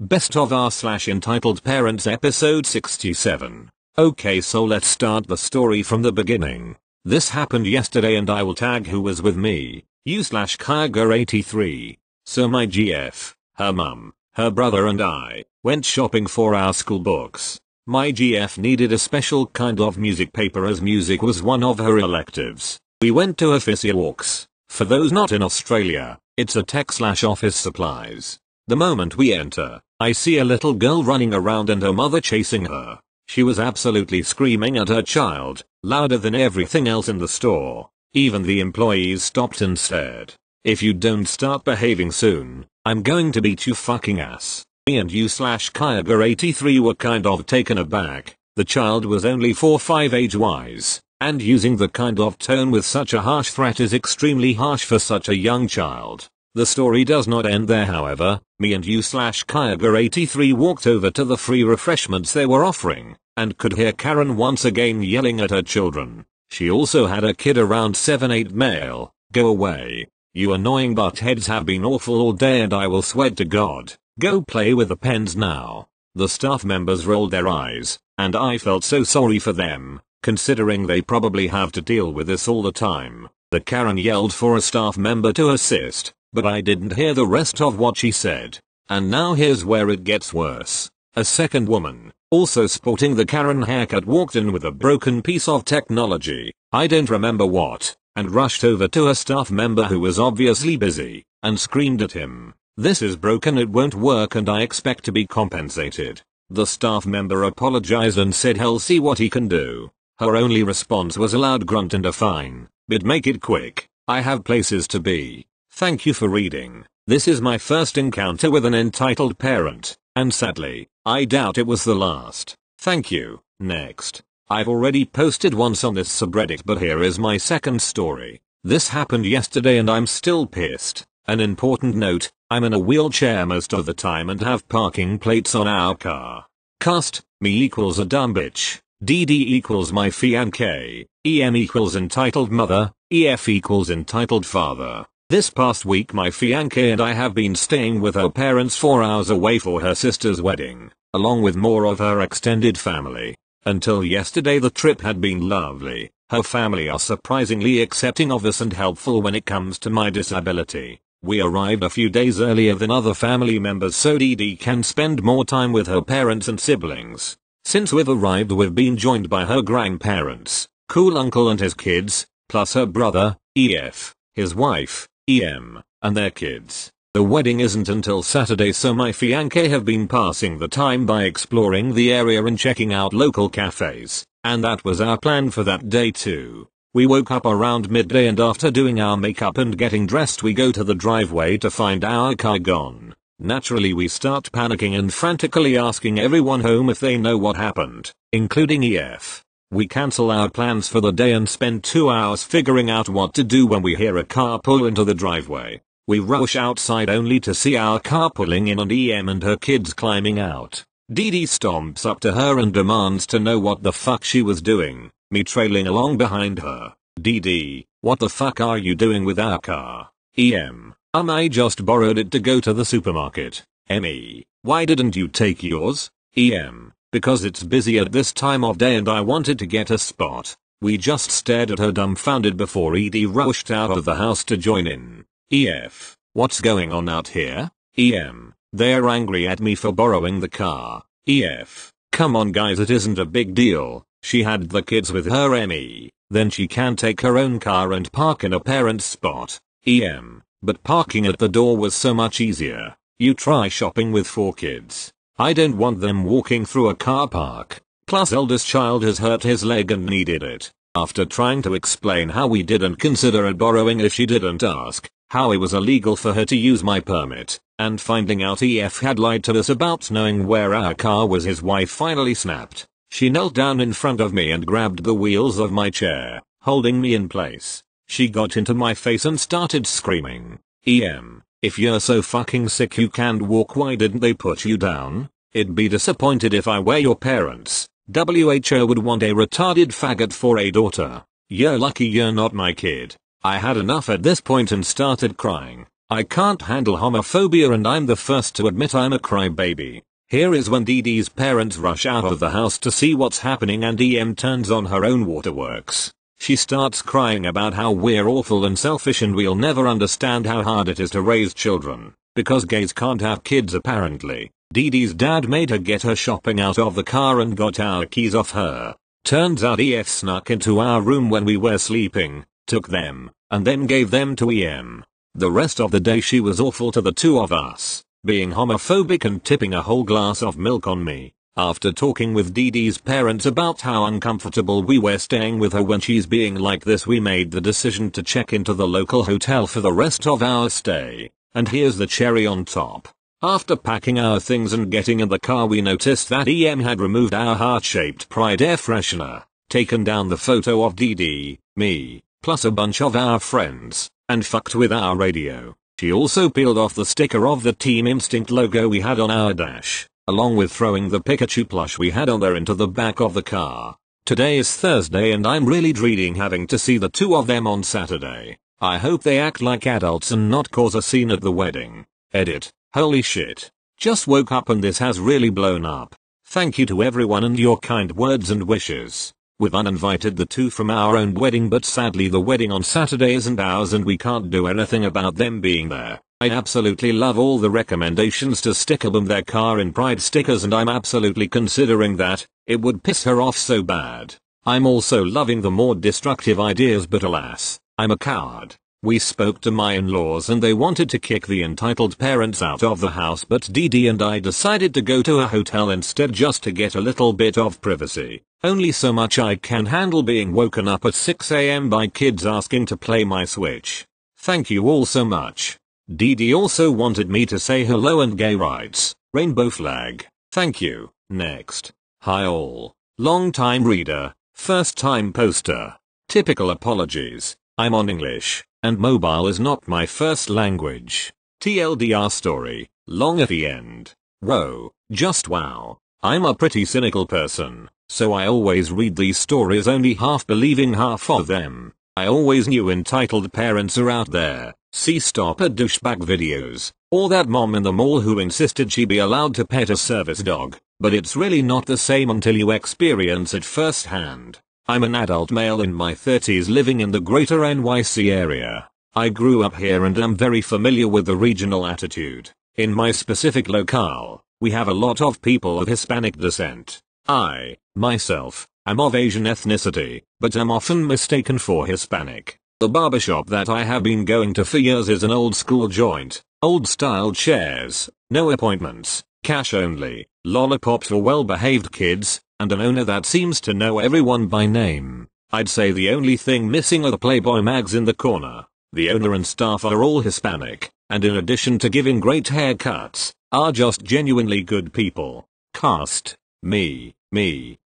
Best of r/entitled parents episode 67. Okay, so let's start the story from the beginning. This happened yesterday and I will tag who was with me, u/Kyger83. So my GF, her mum, her brother and I went shopping for our school books. My GF needed a special kind of music paper as music was one of her electives. We went to Officia Walks. For those not in Australia, it's a tech/office supplies. The moment we enter, I see a little girl running around and her mother chasing her. She was absolutely screaming at her child, louder than everything else in the store. Even the employees stopped and stared. If you don't start behaving soon, I'm going to beat you fucking ass. Me and u/Kyger83 were kind of taken aback. The child was only 4-5 age-wise, and using the kind of tone with such a harsh threat is extremely harsh for such a young child. The story does not end there, however. Me and u/Kyger83 walked over to the free refreshments they were offering, and could hear Karen once again yelling at her children. She also had a kid around 7-8 male. Go away. You annoying buttheads have been awful all day and I will swear to God. Go play with the pens now. The staff members rolled their eyes, and I felt so sorry for them, considering they probably have to deal with this all the time. The Karen yelled for a staff member to assist, but I didn't hear the rest of what she said. And now here's where it gets worse. A second woman, also sporting the Karen haircut, walked in with a broken piece of technology, I don't remember what, and rushed over to a staff member who was obviously busy, and screamed at him. This is broken, it won't work and I expect to be compensated. The staff member apologized and said he'll see what he can do. Her only response was a loud grunt and a fine, but make it quick, I have places to be. Thank you for reading. This is my first encounter with an entitled parent, and sadly, I doubt it was the last. Thank you. Next. I've already posted once on this subreddit, but here is my second story. This happened yesterday and I'm still pissed. An important note, I'm in a wheelchair most of the time and have parking plates on our car. Cast, me equals a dumb bitch. DD equals my fiancé. EM equals entitled mother. EF equals entitled father. This past week my fiancé and I have been staying with her parents 4 hours away for her sister's wedding, along with more of her extended family. Until yesterday the trip had been lovely. Her family are surprisingly accepting of us and helpful when it comes to my disability. We arrived a few days earlier than other family members so DD can spend more time with her parents and siblings. Since we've arrived we've been joined by her grandparents, cool uncle and his kids, plus her brother, EF, his wife, Emme, and their kids. The wedding isn't until Saturday, so my fiancé have been passing the time by exploring the area and checking out local cafes, and that was our plan for that day too. We woke up around midday and after doing our makeup and getting dressed we go to the driveway to find our car gone. Naturally we start panicking and frantically asking everyone home if they know what happened, including EF. We cancel our plans for the day and spend 2 hours figuring out what to do when we hear a car pull into the driveway. We rush outside only to see our car pulling in and EM and her kids climbing out. DD stomps up to her and demands to know what the fuck she was doing, me trailing along behind her. DD, what the fuck are you doing with our car? EM, I just borrowed it to go to the supermarket. Emme, why didn't you take yours? EM, because it's busy at this time of day and I wanted to get a spot. We just stared at her dumbfounded before ED rushed out of the house to join in. EF, what's going on out here? EM, they're angry at me for borrowing the car. EF, come on guys, it isn't a big deal. She had the kids with her Emme, then she can take her own car and park in a parent's spot. EM, but parking at the door was so much easier. You try shopping with 4 kids. I don't want them walking through a car park. Plus eldest child has hurt his leg and needed it. After trying to explain how we didn't consider it borrowing if she didn't ask, how it was illegal for her to use my permit, and finding out EF had lied to us about knowing where our car was, his wife finally snapped. She knelt down in front of me and grabbed the wheels of my chair, holding me in place. She got into my face and started screaming. EM, if you're so fucking sick you can't walk, why didn't they put you down? It'd be disappointed if I were your parents. WHO would want a retarded faggot for a daughter. You're lucky you're not my kid. I had enough at this point and started crying. I can't handle homophobia and I'm the first to admit I'm a crybaby. Here is when Dee Dee's parents rush out of the house to see what's happening and Em turns on her own waterworks. She starts crying about how we're awful and selfish and we'll never understand how hard it is to raise children, because gays can't have kids apparently. Dee Dee's dad made her get her shopping out of the car and got our keys off her. Turns out EF snuck into our room when we were sleeping, took them, and then gave them to Em. The rest of the day she was awful to the two of us, being homophobic and tipping a whole glass of milk on me. After talking with Dee Dee's parents about how uncomfortable we were staying with her when she's being like this, we made the decision to check into the local hotel for the rest of our stay. And here's the cherry on top. After packing our things and getting in the car, we noticed that Em had removed our heart-shaped Pride air freshener, taken down the photo of Dee Dee, me, plus a bunch of our friends, and fucked with our radio. She also peeled off the sticker of the Team Instinct logo we had on our dash, along with throwing the Pikachu plush we had on there into the back of the car. Today is Thursday and I'm really dreading having to see the two of them on Saturday. I hope they act like adults and not cause a scene at the wedding. Edit. Holy shit. Just woke up and this has really blown up. Thank you to everyone and your kind words and wishes. We've uninvited the two from our own wedding, but sadly the wedding on Saturday isn't ours and we can't do anything about them being there. I absolutely love all the recommendations to sticker them their car in Pride stickers and I'm absolutely considering that. It would piss her off so bad. I'm also loving the more destructive ideas, but alas, I'm a coward. We spoke to my in-laws and they wanted to kick the entitled parents out of the house, but Dee Dee and I decided to go to a hotel instead just to get a little bit of privacy. Only so much I can handle being woken up at 6 AM by kids asking to play my Switch. Thank you all so much. Dee Dee also wanted me to say hello and gay rights, rainbow flag. Thank you. Next. Hi all. Long time reader, first time poster. Typical apologies. I'm on English, and mobile is not my first language. TLDR story, long at the end. Whoa, just wow. I'm a pretty cynical person, so I always read these stories only half believing half of them. I always knew entitled parents are out there. See stop at douchebag videos, or that mom in the mall who insisted she be allowed to pet a service dog, but it's really not the same until you experience it firsthand. I'm an adult male in my 30s living in the greater NYC area. I grew up here and am very familiar with the regional attitude. In my specific locale, we have a lot of people of Hispanic descent. I, myself, am of Asian ethnicity, but am often mistaken for Hispanic. The barbershop that I have been going to for years is an old school joint, old style chairs, no appointments, cash only, lollipops for well-behaved kids, and an owner that seems to know everyone by name. I'd say the only thing missing are the Playboy mags in the corner. The owner and staff are all Hispanic, and in addition to giving great haircuts, are just genuinely good people. Cast. Me,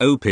OP,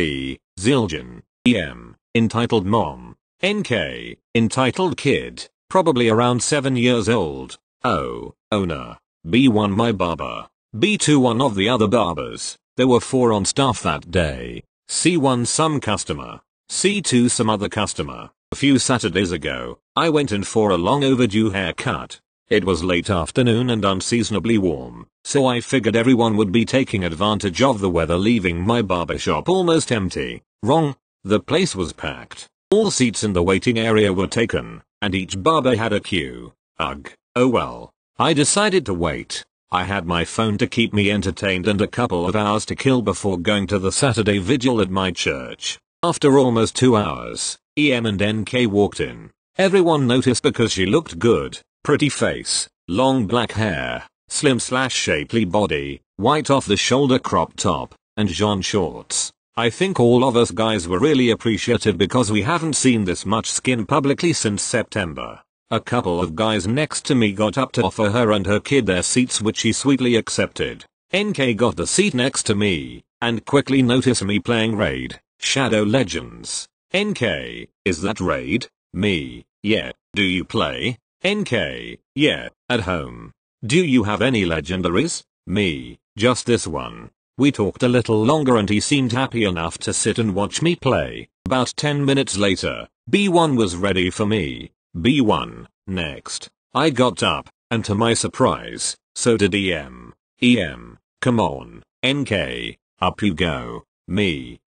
Zildjian, EM, entitled mom, NK, entitled kid, probably around 7 years old. O, owner, B1 my barber, B2 one of the other barbers. There were 4 on staff that day. C1 some customer, C2 some other customer. A few Saturdays ago, I went in for a long overdue haircut. It was late afternoon and unseasonably warm, so I figured everyone would be taking advantage of the weather, leaving my barbershop almost empty. Wrong. The place was packed. All seats in the waiting area were taken, and each barber had a queue. Ugh. Oh well. I decided to wait. I had my phone to keep me entertained and a couple of hours to kill before going to the Saturday vigil at my church. After almost 2 hours, EM and NK walked in. Everyone noticed because she looked good. Pretty face, long black hair, slim/shapely body, white off-the-shoulder crop top, and jean shorts. I think all of us guys were really appreciative because we haven't seen this much skin publicly since September. A couple of guys next to me got up to offer her and her kid their seats, which she sweetly accepted. NK got the seat next to me, and quickly noticed me playing Raid, Shadow Legends. NK, is that Raid? Me, yeah, do you play? NK, yeah, at home. Do you have any legendaries? Me, just this one. We talked a little longer and he seemed happy enough to sit and watch me play. About 10 minutes later, B1 was ready for me. B1, next. I got up, and to my surprise, so did Em. Em, come on, NK, up you go. Me,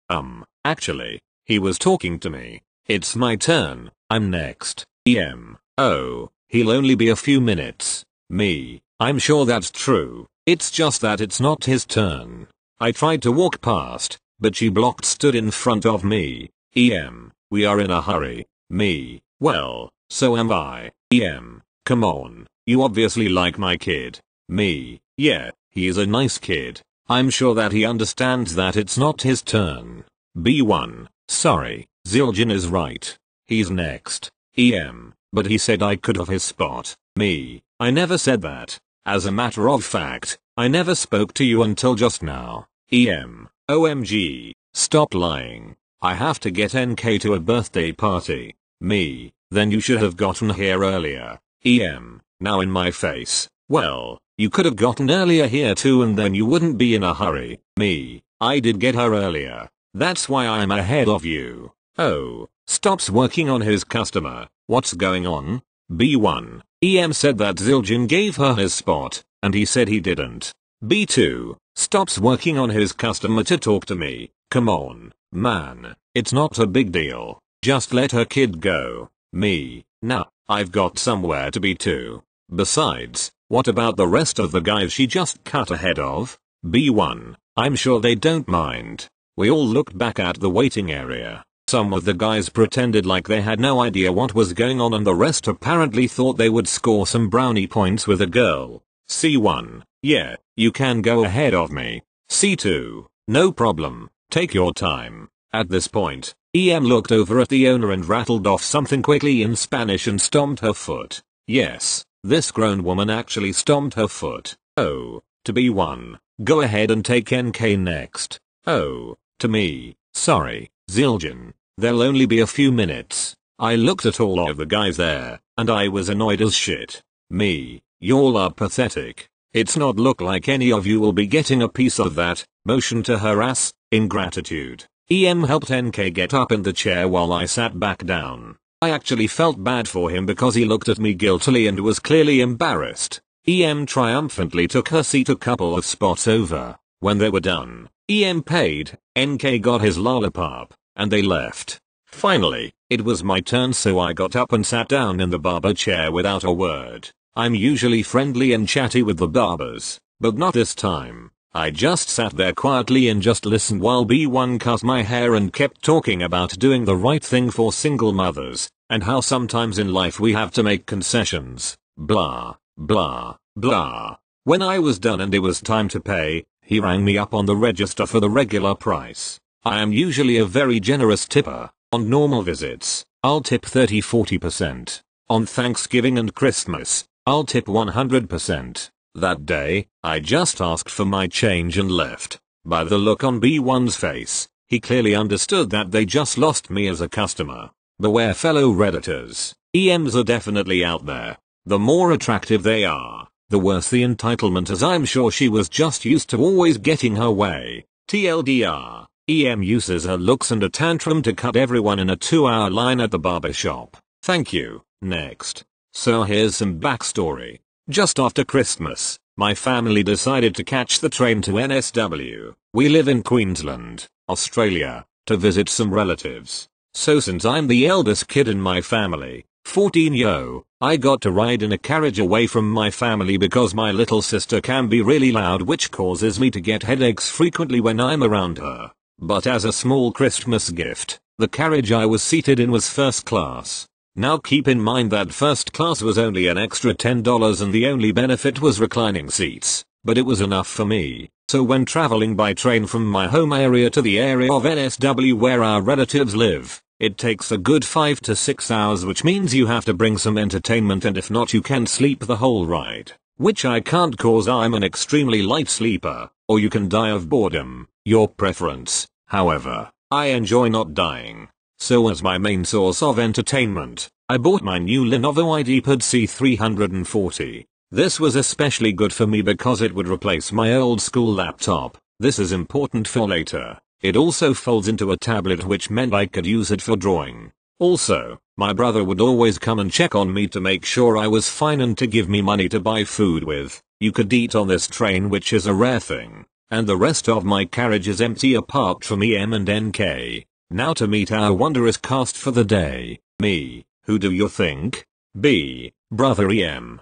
actually, he was talking to me. It's my turn, I'm next. Em, oh, he'll only be a few minutes. Me, I'm sure that's true, it's just that it's not his turn. I tried to walk past, but she stood in front of me. Em, we are in a hurry. Me, well, so am I. Em, come on, you obviously like my kid. Me, yeah, he's a nice kid. I'm sure that he understands that it's not his turn. B1, sorry, Zildjian is right. He's next. Em, but he said I could have his spot. Me, I never said that. As a matter of fact, I never spoke to you until just now. Em, OMG, stop lying. I have to get NK to a birthday party. Me, then you should have gotten here earlier. Em, now in my face. Well, you could have gotten earlier here too and then you wouldn't be in a hurry. Me, I did get her earlier. That's why I'm ahead of you. Oh, stops working on his customer. What's going on? B1, Em said that Zildjian gave her his spot, and he said he didn't. B2, stops working on his customer to talk to me. Come on, man, it's not a big deal. Just let her kid go. Me, nah, I've got somewhere to be too. Besides, what about the rest of the guys she just cut ahead of? B1, I'm sure they don't mind. We all looked back at the waiting area. Some of the guys pretended like they had no idea what was going on and the rest apparently thought they would score some brownie points with a girl. C1, yeah, you can go ahead of me. C2, no problem, take your time. At this point, Em looked over at the owner and rattled off something quickly in Spanish and stomped her foot. Yes, this grown woman actually stomped her foot. Oh, to B1, go ahead and take NK next. Oh, to me, sorry, Zildjian, there'll only be a few minutes. I looked at all of the guys there, and I was annoyed as shit. Me, y'all are pathetic. It's not look like any of you will be getting a piece of that, motion to her ass, ingratitude. Em helped NK get up in the chair while I sat back down. I actually felt bad for him because he looked at me guiltily and was clearly embarrassed. Em triumphantly took her seat a couple of spots over. When they were done, Em paid, NK got his lollipop, and they left. Finally, it was my turn so I got up and sat down in the barber chair without a word. I'm usually friendly and chatty with the barbers, but not this time. I just sat there quietly and just listened while B1 cut my hair and kept talking about doing the right thing for single mothers, and how sometimes in life we have to make concessions. Blah, blah, blah. When I was done and it was time to pay, he rang me up on the register for the regular price. I am usually a very generous tipper. On normal visits, I'll tip 30-40%. On Thanksgiving and Christmas, I'll tip 100%. That day, I just asked for my change and left. By the look on B1's face, he clearly understood that they just lost me as a customer. Beware fellow Redditors, EMs are definitely out there. The more attractive they are, the worse the entitlement, as I'm sure she was just used to always getting her way. TLDR, EM uses her looks and a tantrum to cut everyone in a 2-hour line at the barber shop. Thank you. Next. So here's some backstory. Just after Christmas, my family decided to catch the train to NSW. We live in Queensland, Australia, to visit some relatives. So since I'm the eldest kid in my family, 14-yo, I got to ride in a carriage away from my family because my little sister can be really loud, which causes me to get headaches frequently when I'm around her. But as a small Christmas gift, the carriage I was seated in was first class. Now keep in mind that first class was only an extra $10 and the only benefit was reclining seats, but it was enough for me. So when traveling by train from my home area to the area of NSW where our relatives live, it takes a good 5 to 6 hours, which means you have to bring some entertainment, and if not you can sleep the whole ride. Which I can't cause I'm an extremely light sleeper, or you can die of boredom, your preference. However, I enjoy not dying. So as my main source of entertainment, I bought my new Lenovo IdeaPad C340. This was especially good for me because it would replace my old school laptop. This is important for later. It also folds into a tablet, which meant I could use it for drawing. Also, My brother would always come and check on me to make sure I was fine and to give me money to buy food with. You could eat on this train, which is a rare thing. And the rest of my carriage is empty apart from Em and NK. Now to meet our wondrous cast for the day. Me. Who do you think? B. Brother Em.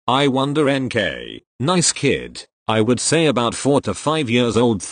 I wonder NK. Nice kid. I would say about 4 to 5 years old.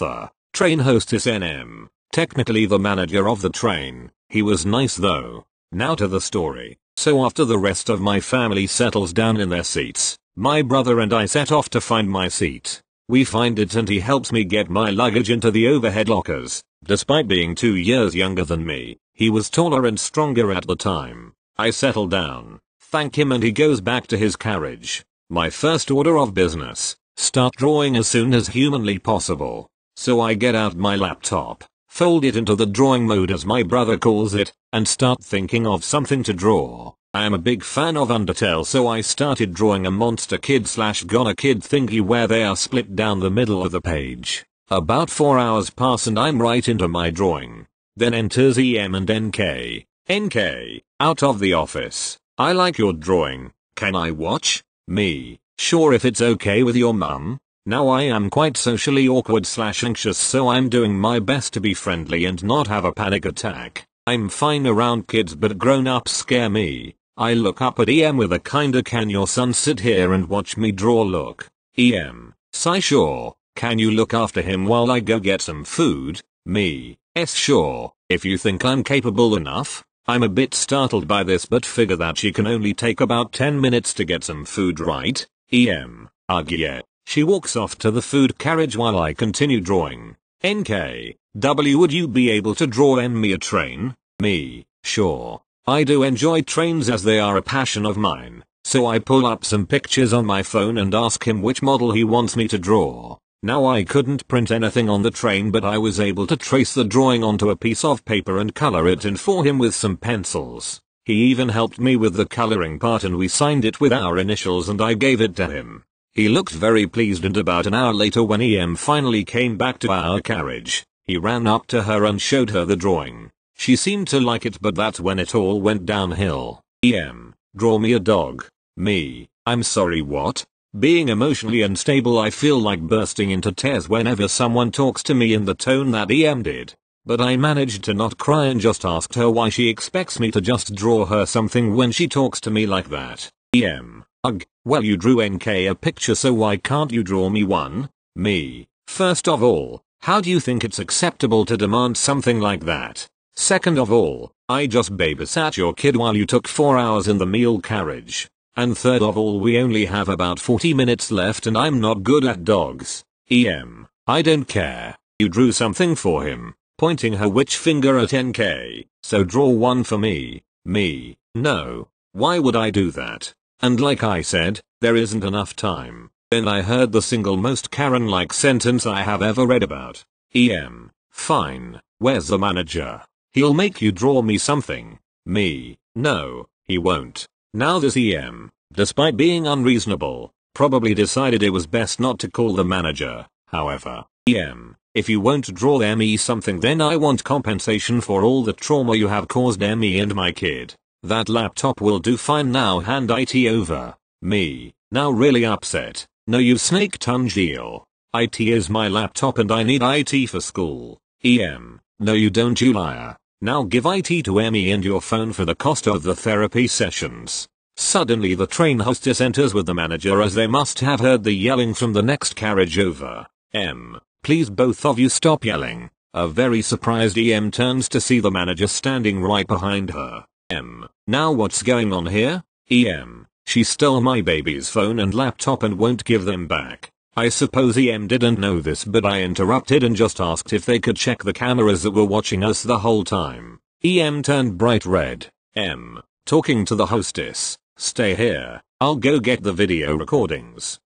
Train hostess NM. Technically the manager of the train. He was nice though. Now to the story. So after the rest of my family settles down in their seats, my brother and I set off to find my seat. We find it and he helps me get my luggage into the overhead lockers. Despite being 2 years younger than me, he was taller and stronger at the time. I settle down, thank him, and he goes back to his carriage. My first order of business, start drawing as soon as humanly possible. So I get out my laptop, fold it into the drawing mode as my brother calls it, and start thinking of something to draw. I am a big fan of Undertale, so I started drawing a monster kid / goner kid thingy where they are split down the middle of the page. About 4 hours pass and I'm right into my drawing. Then enters Em and NK. NK, out of the office. I like your drawing. Can I watch? Me, sure if it's okay with your mum. Now I am quite socially awkward / anxious, so I'm doing my best to be friendly and not have a panic attack. I'm fine around kids but grown-ups scare me. I look up at Em with a kinda "can your son sit here and watch me draw" look. Em, sigh, sure. Can you look after him while I go get some food? Me, sure, if you think I'm capable enough. I'm a bit startled by this but figure that she can only take about 10 minutes to get some food, right? Em, ugh yeah. She walks off to the food carriage while I continue drawing. NK, would you be able to draw Emme a train? Me, sure. I do enjoy trains as they are a passion of mine, so I pull up some pictures on my phone and ask him which model he wants me to draw. Now I couldn't print anything on the train, but I was able to trace the drawing onto a piece of paper and color it in for him with some pencils. He even helped me with the coloring part and we signed it with our initials and I gave it to him. He looked very pleased, and about an hour later when Em finally came back to our carriage, he ran up to her and showed her the drawing. She seemed to like it, but that's when it all went downhill. Em, draw me a dog. Me, I'm sorry, what? Being emotionally unstable, I feel like bursting into tears whenever someone talks to me in the tone that Em did. But I managed to not cry and just asked her why she expects me to just draw her something when she talks to me like that. Em, ugh, well you drew NK a picture, so why can't you draw me one? Me, first of all, how do you think it's acceptable to demand something like that? Second of all, I just babysat your kid while you took 4 hours in the meal carriage. And third of all, we only have about 40 minutes left and I'm not good at dogs. Em, I don't care. You drew something for him, pointing her witch finger at NK, so draw one for me. Me, no. Why would I do that? And like I said, there isn't enough time. Then I heard the single most Karen-like sentence I have ever read about. Em, fine, where's the manager? He'll make you draw me something. Me, no, he won't. Now this Em, despite being unreasonable, probably decided it was best not to call the manager. However, Em, if you won't draw Emme something, then I want compensation for all the trauma you have caused Emme and my kid. That laptop will do fine now, hand IT over. Me, now really upset. No, you snake tongue deal. IT is my laptop and I need IT for school. Em, no you don't, you liar. Now give IT to Emme and your phone for the cost of the therapy sessions. Suddenly the train hostess enters with the manager, as they must have heard the yelling from the next carriage over. Em, please both of you stop yelling. A very surprised Em turns to see the manager standing right behind her. Em, now what's going on here? Em, she stole my baby's phone and laptop and won't give them back. I suppose Em didn't know this, but I interrupted and just asked if they could check the cameras that were watching us the whole time. Em turned bright red. Em, talking to the hostess, stay here, I'll go get the video recordings.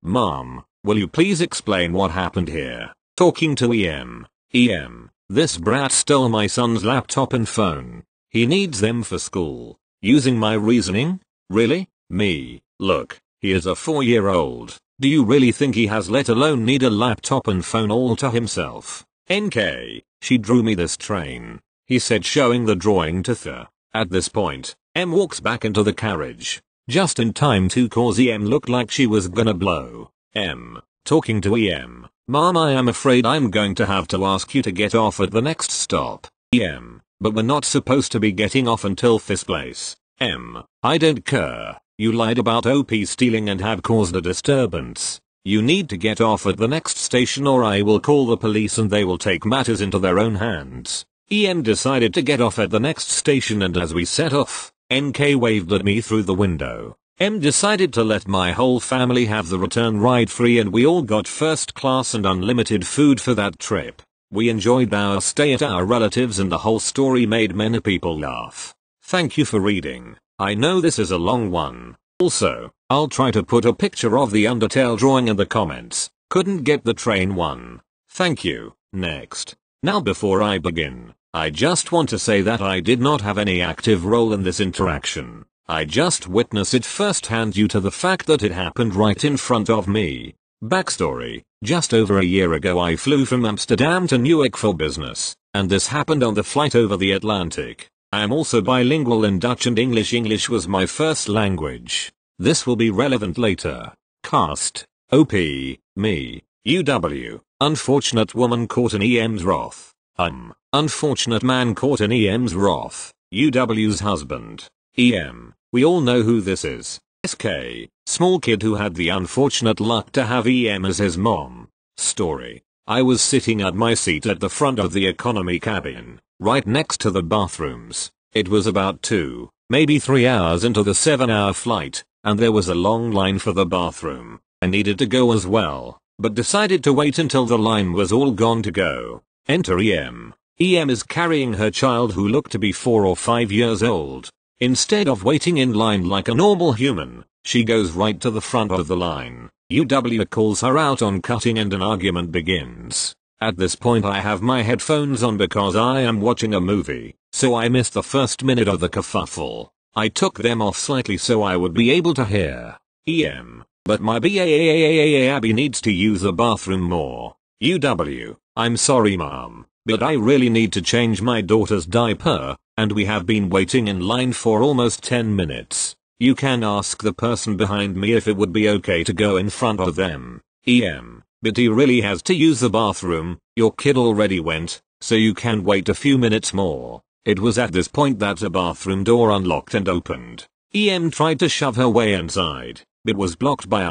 Mom, will you please explain what happened here? Talking to Em. Em, this brat stole my son's laptop and phone. He needs them for school. Using my reasoning? Really? Me, look, he is a 4-year-old. Do you really think he has, let alone need a laptop and phone all to himself? NK, she drew me this train, he said, showing the drawing to At this point, Em walks back into the carriage. Just in time to cause Em look like she was gonna blow. Em, talking to Em. Mom, I am afraid I'm going to have to ask you to get off at the next stop. Em, but we're not supposed to be getting off until this place. Em, I don't care. You lied about OP stealing and have caused a disturbance. You need to get off at the next station or I will call the police and they will take matters into their own hands. Em decided to get off at the next station and as we set off, NK waved at me through the window. Em decided to let my whole family have the return ride free and we all got first class and unlimited food for that trip. We enjoyed our stay at our relatives and the whole story made many people laugh. Thank you for reading. I know this is a long one. Also, I'll try to put a picture of the Undertale drawing in the comments. Couldn't get the train one. Thank you. Next. Now before I begin, I just want to say that I did not have any active role in this interaction. I just witnessed it firsthand due to the fact that it happened right in front of me. Backstory, just over a year ago I flew from Amsterdam to Newark for business, and this happened on the flight over the Atlantic. I am also bilingual in Dutch and English. English was my first language. This will be relevant later. Cast, OP, me, UW, unfortunate woman caught in EM's wrath. Unfortunate man caught in EM's wrath, UW's husband. EM, we all know who this is. SK, small kid who had the unfortunate luck to have EM as his mom. Story, I was sitting at my seat at the front of the economy cabin, right next to the bathrooms. It was about 2, maybe 3 hours into the 7-hour flight, and there was a long line for the bathroom. I needed to go as well, but decided to wait until the line was all gone to go. Enter EM. EM is carrying her child who looked to be 4 or 5 years old. Instead of waiting in line like a normal human, she goes right to the front of the line. UW calls her out on cutting and an argument begins. At this point I have my headphones on because I am watching a movie, so I missed the first minute of the kerfuffle. I took them off slightly so I would be able to hear. EM, but my Abby needs to use the bathroom more. UW, I'm sorry mom, but I really need to change my daughter's diaper, and we have been waiting in line for almost 10 minutes. You can ask the person behind me if it would be okay to go in front of them. EM, but he really has to use the bathroom. Your kid already went, so you can wait a few minutes more. It was at this point that the bathroom door unlocked and opened. EM tried to shove her way inside, but was blocked by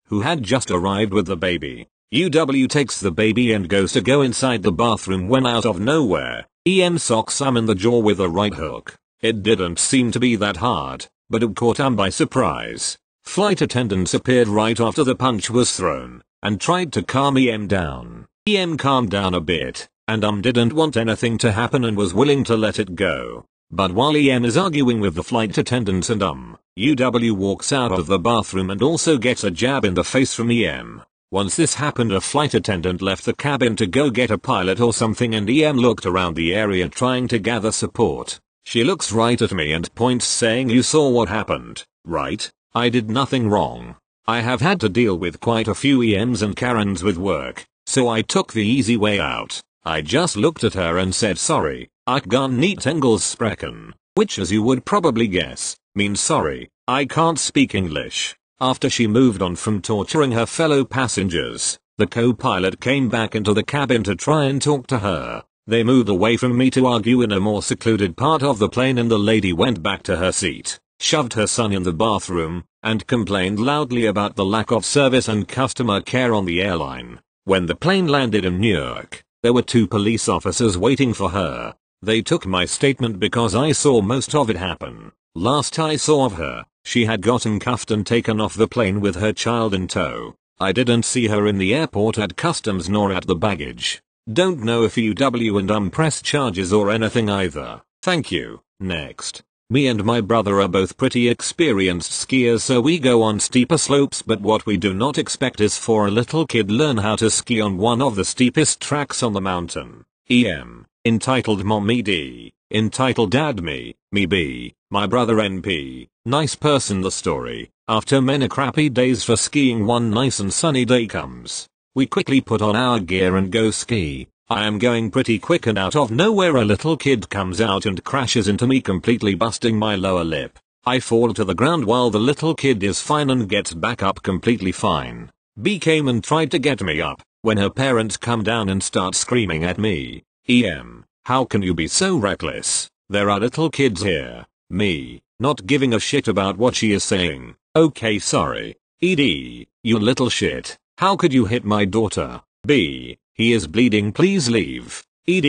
who had just arrived with the baby. UW takes the baby and goes to go inside the bathroom when out of nowhere, EM socks in the jaw with a right hook. It didn't seem to be that hard, but it caught by surprise. Flight attendants appeared right after the punch was thrown, and tried to calm EM down. EM calmed down a bit, and didn't want anything to happen and was willing to let it go. But while EM is arguing with the flight attendants and UW walks out of the bathroom and also gets a jab in the face from EM. Once this happened, a flight attendant left the cabin to go get a pilot or something and EM looked around the area trying to gather support. She looks right at me and points saying, "You saw what happened, right? I did nothing wrong." I have had to deal with quite a few EMs and Karens with work, so I took the easy way out. I just looked at her and said sorry, ich kann nicht Englisch sprechen, which as you would probably guess, means sorry, I can't speak English. After she moved on from torturing her fellow passengers, the co-pilot came back into the cabin to try and talk to her. They moved away from me to argue in a more secluded part of the plane and the lady went back to her seat, shoved her son in the bathroom, and complained loudly about the lack of service and customer care on the airline. When the plane landed in Newark, there were 2 police officers waiting for her. They took my statement because I saw most of it happen. Last I saw of her, she had gotten cuffed and taken off the plane with her child in tow. I didn't see her in the airport at customs nor at the baggage. Don't know if UW and pressed charges or anything either. Thank you. Next. Me and my brother are both pretty experienced skiers, so we go on steeper slopes, but what we do not expect is for a little kid learn how to ski on one of the steepest tracks on the mountain. EM. Entitled Mommy D. Entitled Dad Me B. My brother NP. Nice person. The story. After many crappy days for skiing, one nice and sunny day comes. We quickly put on our gear and go ski. I am going pretty quick and out of nowhere a little kid comes out and crashes into me, completely busting my lower lip. I fall to the ground while the little kid is fine and gets back up completely fine. B came and tried to get me up, when her parents come down and start screaming at me. Em, how can you be so reckless? There are little kids here. Me, not giving a shit about what she is saying. Okay, sorry. Ed, you little shit. How could you hit my daughter? B, he is bleeding, please leave. Ed,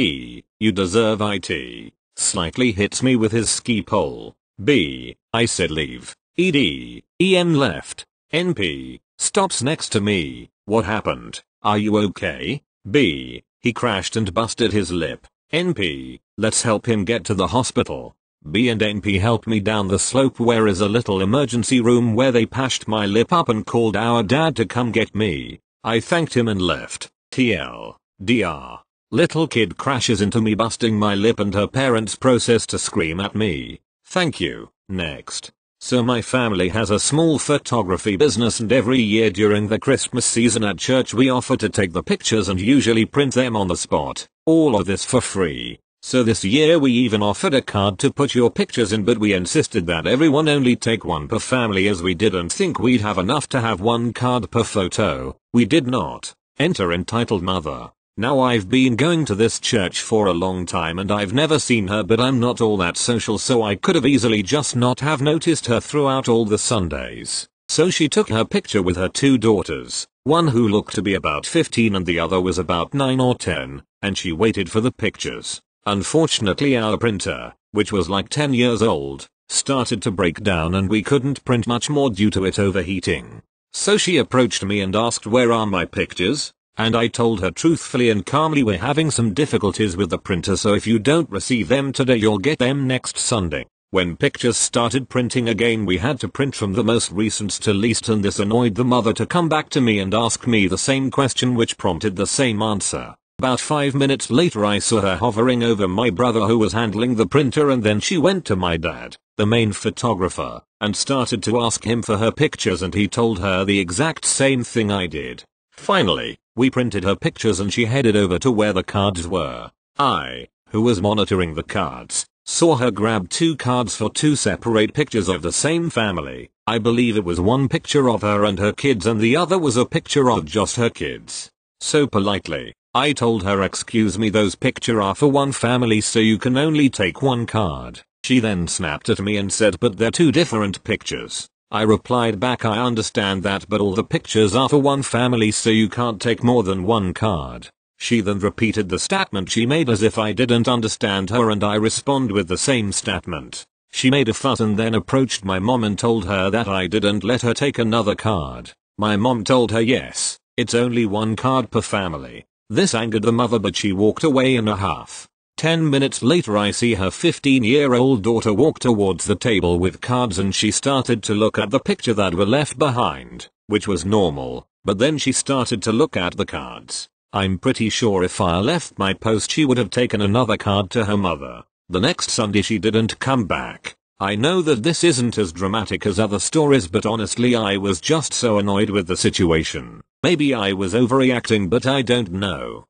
you deserve it. Slightly hits me with his ski pole. B, I said leave. Ed, Em left. NP, stops next to me. What happened? Are you okay? B, he crashed and busted his lip. NP, let's help him get to the hospital. B and NP helped me down the slope where is a little emergency room where they patched my lip up and called our dad to come get me. I thanked him and left. TL, DR. Little kid crashes into me busting my lip and her parents process to scream at me. Thank you. Next. So my family has a small photography business and every year during the Christmas season at church we offer to take the pictures and usually print them on the spot. All of this for free. So this year we even offered a card to put your pictures in, but we insisted that everyone only take one per family as we didn't think we'd have enough to have one card per photo. We did not. Enter entitled mother. Now I've been going to this church for a long time and I've never seen her, but I'm not all that social, so I could have easily just not have noticed her throughout all the Sundays. So she took her picture with her two daughters, one who looked to be about 15 and the other was about 9 or 10, and she waited for the pictures. Unfortunately our printer, which was like 10 years old, started to break down and we couldn't print much more due to it overheating. So she approached me and asked where are my pictures? And I told her truthfully and calmly we're having some difficulties with the printer, so if you don't receive them today you'll get them next Sunday. When pictures started printing again we had to print from the most recent to least, and this annoyed the mother to come back to me and ask me the same question, which prompted the same answer. About 5 minutes later I saw her hovering over my brother who was handling the printer, and then she went to my dad, the main photographer, and started to ask him for her pictures, and he told her the exact same thing I did. Finally, we printed her pictures and she headed over to where the cards were. I, who was monitoring the cards, saw her grab 2 cards for 2 separate pictures of the same family. I believe it was one picture of her and her kids and the other was a picture of just her kids. So politely, I told her, excuse me, those pictures are for one family so you can only take one card. She then snapped at me and said, but they're 2 different pictures. I replied back, I understand that, but all the pictures are for one family so you can't take more than one card. She then repeated the statement she made as if I didn't understand her, and I responded with the same statement. She made a fuss and then approached my mom and told her that I didn't let her take another card. My mom told her yes, it's only one card per family. This angered the mother, but she walked away in a huff. 10 minutes later I see her 15-year-old daughter walk towards the table with cards, and she started to look at the picture that were left behind, which was normal, but then she started to look at the cards. I'm pretty sure if I left my post she would have taken another card to her mother. The next Sunday she didn't come back. I know that this isn't as dramatic as other stories, but honestly I was just so annoyed with the situation. Maybe I was overreacting, but I don't know.